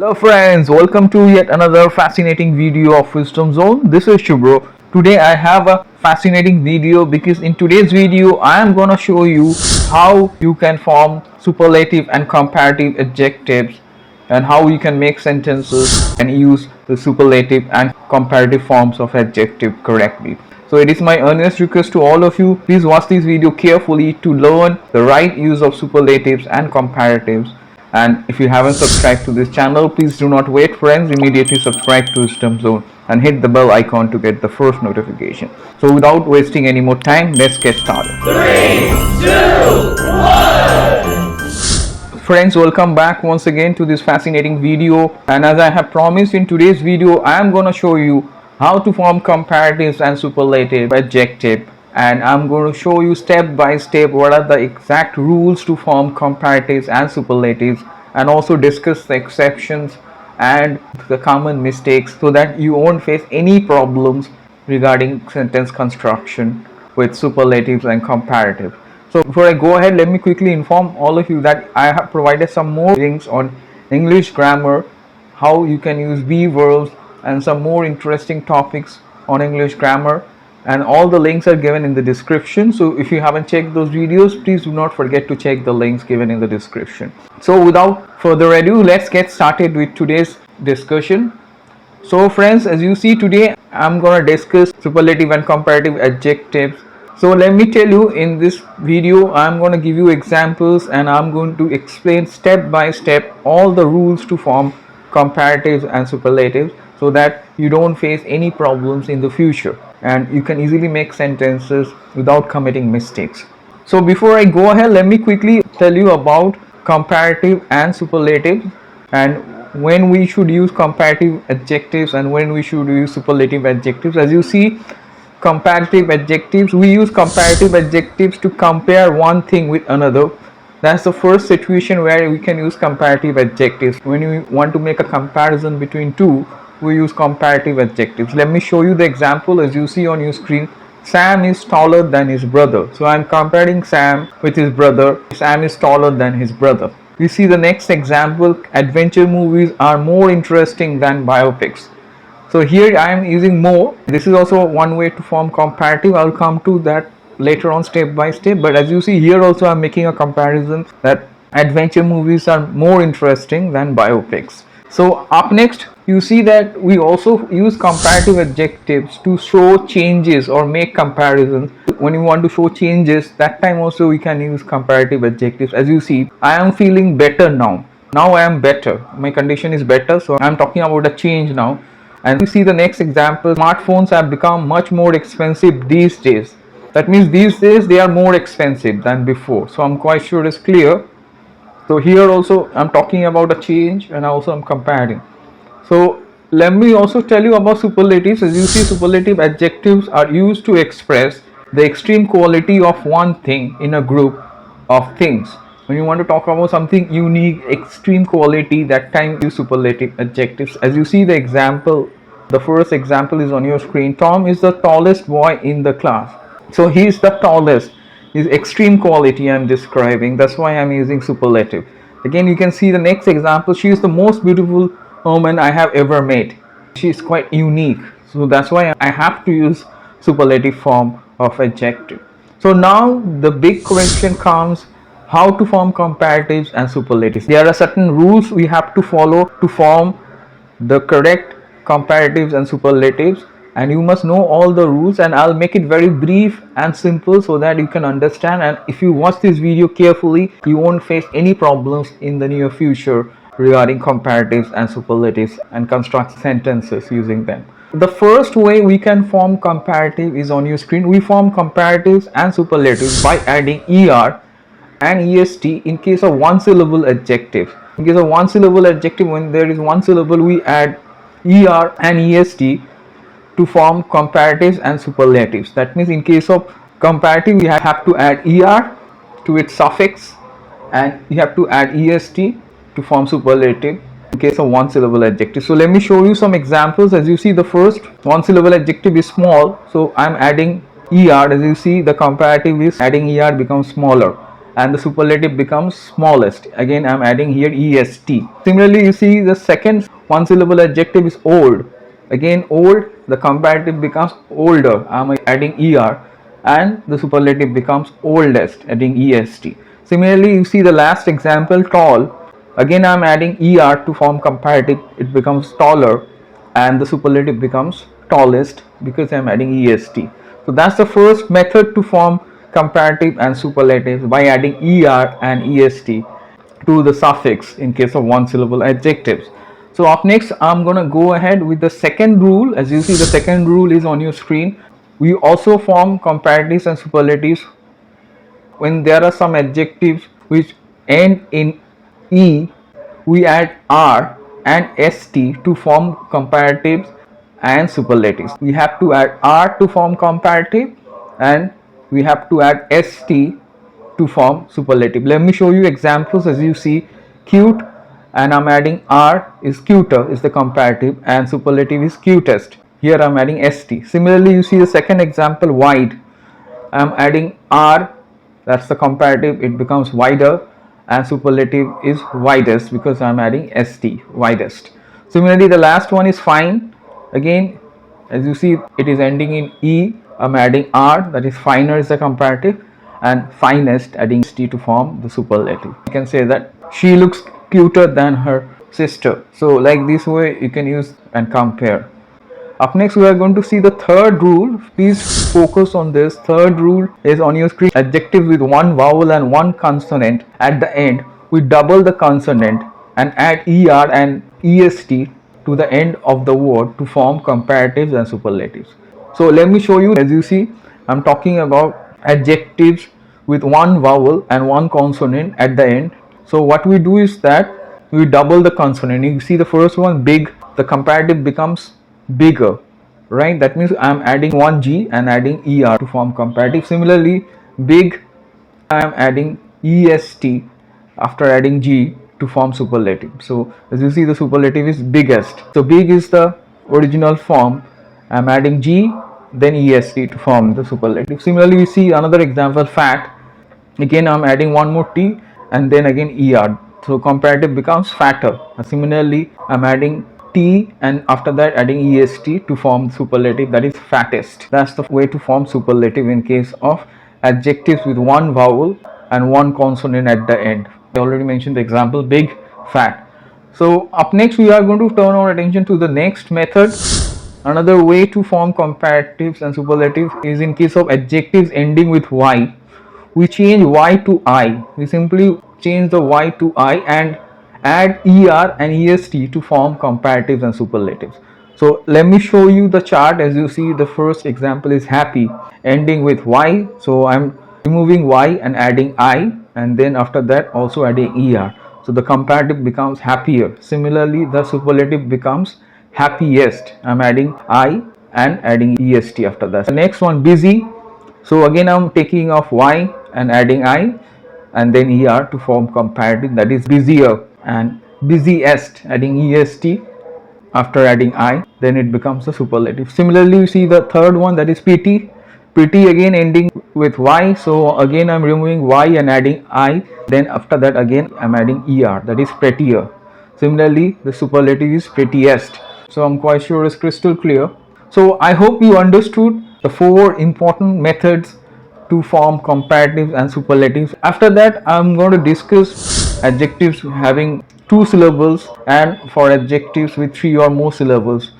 Hello friends, welcome to yet another fascinating video of Wisdom Zone. This is Shubro. Today I have a fascinating video because in today's video I am gonna show you how you can form superlative and comparative adjectives and how you can make sentences and use the superlative and comparative forms of adjective correctly. So it is my earnest request to all of you, please watch this video carefully to learn the right use of superlatives and comparatives. And if you haven't subscribed to this channel, please do not wait friends, immediately subscribe to Wisdom Zone and hit the bell icon to get the first notification. So without wasting any more time, let's get started. 3, 2, 1. Friends, welcome back once again to this fascinating video, and as I have promised, in today's video I am going to show you how to form comparatives and superlative adjective, and I'm going to show you step by step what are the exact rules to form comparatives and superlatives, and also discuss the exceptions and the common mistakes so that you won't face any problems regarding sentence construction with superlatives and comparative. So before I go ahead, let me quickly inform all of you that I have provided some more links on English grammar, how you can use be verbs, and some more interesting topics on English grammar, and all the links are given in the description. So if you haven't checked those videos, please do not forget to check the links given in the description. So without further ado, let's get started with today's discussion. So friends, as you see, today I'm going to discuss superlative and comparative adjectives. So let me tell you, in this video I'm going to give you examples and I'm going to explain step by step all the rules to form comparatives and superlatives so that you don't face any problems in the future and you can easily make sentences without committing mistakes. So before I go ahead, let me quickly tell you about comparative and superlative and when we should use comparative adjectives and when we should use superlative adjectives. As you see, comparative adjectives, we use comparative adjectives to compare one thing with another. That's the first situation where we can use comparative adjectives. When we want to make a comparison between two, we use comparative adjectives. Let me show you the example. As you see on your screen, Sam is taller than his brother. So I'm comparing Sam with his brother. Sam is taller than his brother. We see the next example, adventure movies are more interesting than biopics. So here I am using more. This is also one way to form comparative. I'll come to that later on step by step, but as you see here also I'm making a comparison that adventure movies are more interesting than biopics. So up next, you see that we also use comparative adjectives to show changes or make comparisons. When you want to show changes, that time also we can use comparative adjectives. As you see, I am feeling better now. Now I am better. My condition is better, so I'm talking about a change now. And you see the next example, smartphones have become much more expensive these days. That means these days they are more expensive than before. So I'm quite sure it's clear. So here also I'm talking about a change and also I'm comparing. So let me also tell you about superlatives. As you see, superlative adjectives are used to express the extreme quality of one thing in a group of things. When you want to talk about something unique, extreme quality, that time use superlative adjectives. As you see the example, the first example is on your screen. Tom is the tallest boy in the class. So he is the tallest. Is extreme quality I'm describing. That's why I'm using superlative. Again, you can see the next example. She is the most beautiful woman I have ever met. She is quite unique. So that's why I have to use superlative form of adjective. So now the big question comes, how to form comparatives and superlatives. There are certain rules we have to follow to form the correct comparatives and superlatives, and you must know all the rules, and I'll make it very brief and simple so that you can understand, and if you watch this video carefully you won't face any problems in the near future regarding comparatives and superlatives and construct sentences using them. The first way we can form comparative is on your screen. We form comparatives and superlatives by adding er and est in case of one syllable adjective. In case of one syllable adjective, when there is one syllable, we add er and est to form comparatives and superlatives. That means in case of comparative, we have to add er to its suffix and you have to add est to form superlative in case of one syllable adjective. So let me show you some examples. As you see, the first one syllable adjective is small, so I'm adding er. As you see, the comparative is adding er becomes smaller. and the superlative becomes smallest. Again I'm adding here est. Similarly, you see the second one syllable adjective is old. Again old, the comparative becomes older. I'm adding er, and the superlative becomes oldest, adding est. Similarly, you see the last example, tall. Again I'm adding er to form comparative, it becomes taller, and the superlative becomes tallest because I'm adding est. So that's the first method to form comparative and superlatives, by adding er and est to the suffix in case of one syllable adjectives. So up next I'm gonna go ahead with the second rule. As you see, the second rule is on your screen. We also form comparatives and superlatives when there are some adjectives which end in e. We add r and st to form comparatives and superlatives. We have to add r to form comparative, and we have to add st to form superlative. Let me show you examples. As you see, cute, and I'm adding r is cuter is the comparative, and superlative is cutest. Here I'm adding st. Similarly, you see the second example, wide. I'm adding r, that's the comparative, it becomes wider, and superlative is widest because I'm adding st, widest. Similarly, the last one is fine. Again, as you see, it is ending in e. I'm adding r, that is finer is the comparative, and finest, adding st to form the superlative. You can say that she looks cuter than her sister. So like this way you can use and compare. Up next we are going to see the third rule. Please focus on this. Third rule is on your screen. Adjectives with one vowel and one consonant at the end, we double the consonant and add er and est to the end of the word to form comparatives and superlatives. So let me show you. As you see, I'm talking about adjectives with one vowel and one consonant at the end. So what we do is that we double the consonant. You see the first one, big, the comparative becomes bigger, right? That means I'm adding one g and adding er to form comparative. Similarly, big, I'm adding est after adding g to form superlative. So as you see, the superlative is biggest. So big is the original form. I'm adding g, then est to form the superlative. Similarly, we see another example, fat. Again I'm adding one more t and then again er. So comparative becomes fatter. Similarly, I'm adding t and after that adding est to form superlative, that is fattest. That's the way to form superlative in case of adjectives with one vowel and one consonant at the end. I already mentioned the example, big, fat. So up next we are going to turn our attention to the next method. Another way to form comparatives and superlatives is in case of adjectives ending with y. We change y to I. We simply change the y to I and add er and est to form comparatives and superlatives. So let me show you the chart. As you see, the first example is happy, ending with y. So I'm removing y and adding I, and then after that also adding er. So the comparative becomes happier. Similarly, the superlative becomes happiest. I'm adding I and adding est after that. The next one, busy. So again I'm taking off y and adding I and then er to form comparative, that is busier, and busiest, adding est after adding I, then it becomes a superlative. Similarly, you see the third one, that is pretty. Pretty again ending with y. So again I'm removing y and adding I, then after that again I'm adding er, that is prettier. Similarly, the superlative is prettiest. So I'm quite sure it's crystal clear. So I hope you understood the four important methods to form comparatives and superlatives. After that I'm going to discuss adjectives having two syllables and for adjectives with three or more syllables.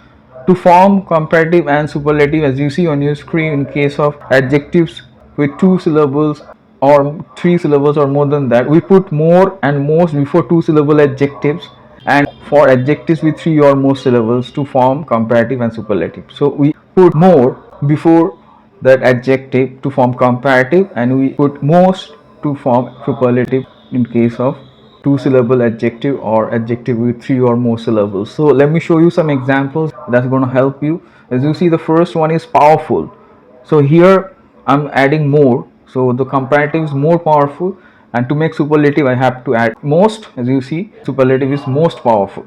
To form comparative and superlative, as you see on your screen, in case of adjectives with two syllables or three syllables or more than that, we put more and most before two syllable adjectives, and for adjectives with three or more syllables to form comparative and superlative. So we put more before that adjective to form comparative, and we put most to form superlative in case of two syllable adjective or adjective with three or more syllables. So let me show you some examples that's going to help you. As you see, the first one is powerful. So here I'm adding more, so the comparative is more powerful, and to make superlative I have to add most. As you see, superlative is most powerful.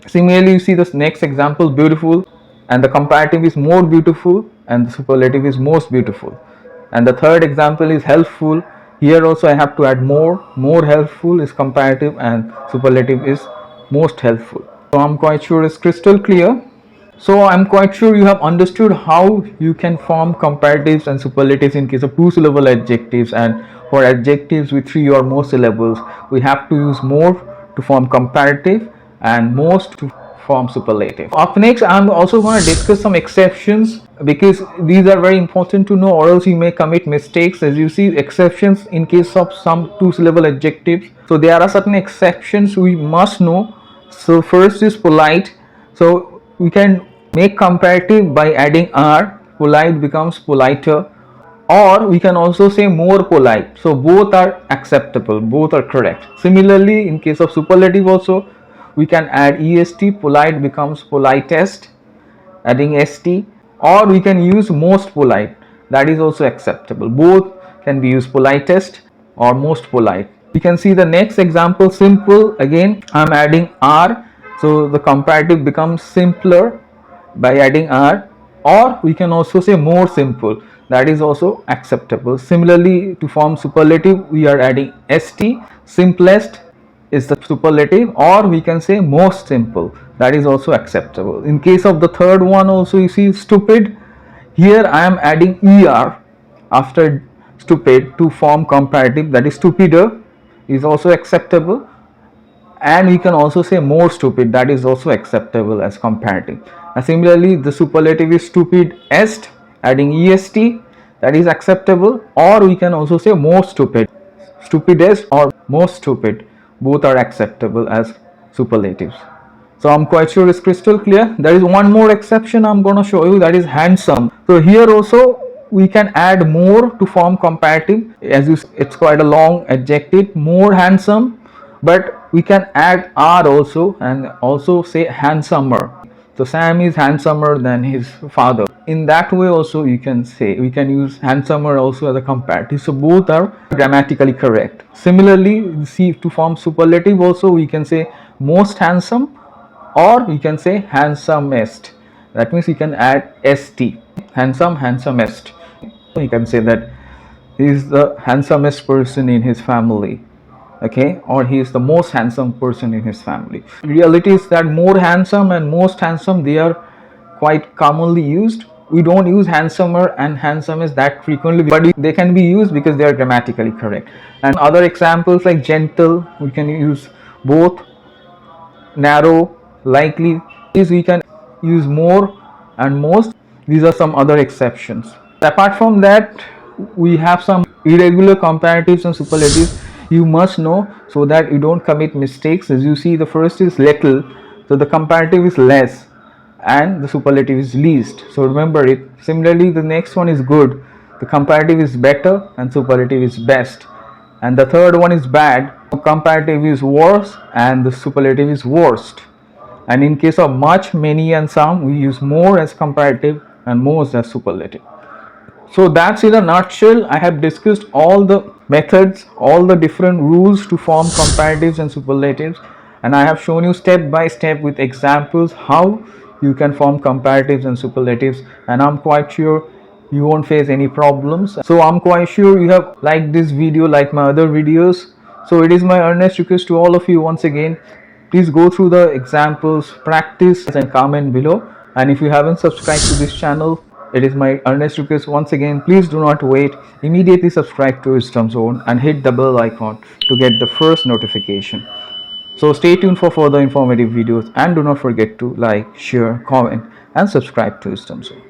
Similarly, you see this next example, beautiful, and the comparative is more beautiful and the superlative is most beautiful. And the third example is helpful, Here also I have to add more. More helpful is comparative and superlative is most helpful. So I'm quite sure it's crystal clear. So I'm quite sure you have understood how you can form comparatives and superlatives in case of two-syllable adjectives, and for adjectives with 3 or more syllables we have to use more to form comparative and most to form superlative. Up next I'm also going to discuss some exceptions because these are very important to know, or else you may commit mistakes. As you see, exceptions in case of some two-syllable adjectives, so there are certain exceptions we must know. So first is polite. So we can make comparative by adding r. Polite becomes politer, or we can also say more polite. So both are acceptable, both are correct. Similarly, in case of superlative also we can add est. Polite becomes politest, adding st, or we can use most polite, that is also acceptable. Both can be used, politest or most polite. We can see the next example, simple. Again I'm adding r, so the comparative becomes simpler by adding r, or we can also say more simple, that is also acceptable. Similarly, to form superlative we are adding st. Simplest is the superlative, or we can say most simple, that is also acceptable. In case of the third one also, you see stupid, here I am adding er after stupid to form comparative, that is stupider is also acceptable. And we can also say more stupid, that is also acceptable as comparative. And similarly, the superlative is stupidest, adding est, that is acceptable. Or we can also say more stupid, stupidest or most stupid, both are acceptable as superlatives. So I'm quite sure it's crystal clear. There is one more exception I'm going to show you, that is handsome. So here also we can add more to form comparative. As you, it's quite a long adjective, more handsome, but we can add r also and also say handsomer. So Sam is handsomer than his father. In that way also you can say, we can use handsomer also as a comparative. So both are grammatically correct. Similarly, see, to form superlative also we can say most handsome, or we can say handsomest. That means we can add st, handsome, handsomest. You can say that he is the handsomest person in his family, okay, or he is the most handsome person in his family. Reality is that more handsome and most handsome, they are quite commonly used. We don't use handsomer and handsomest that frequently, but they can be used because they are grammatically correct. And other examples like gentle, we can use both. Narrow, likely, is we can use more and most. These are some other exceptions. Apart from that, we have some irregular comparatives and superlatives you must know so that you don't commit mistakes. As you see, the first is little, so the comparative is less, and the superlative is least, so remember it. Similarly, the next one is good, the comparative is better and superlative is best. And the third one is bad, comparative is worse and the superlative is worst. And in case of much, many and some, we use more as comparative and most as superlative. So that's in a nutshell. I have discussed all the methods, all the different rules to form comparatives and superlatives, and I have shown you step by step with examples how you can form comparatives and superlatives, and I'm quite sure you won't face any problems. So I'm quite sure you have liked this video like my other videos. So it is my earnest request to all of you once again, please go through the examples, practice and comment below. And if you haven't subscribed to this channel, it is my earnest request once again, please do not wait, immediately subscribe to Wisdom Zone and hit the bell icon to get the first notification. So stay tuned for further informative videos and do not forget to like, share, comment and subscribe to Wisdom Zone.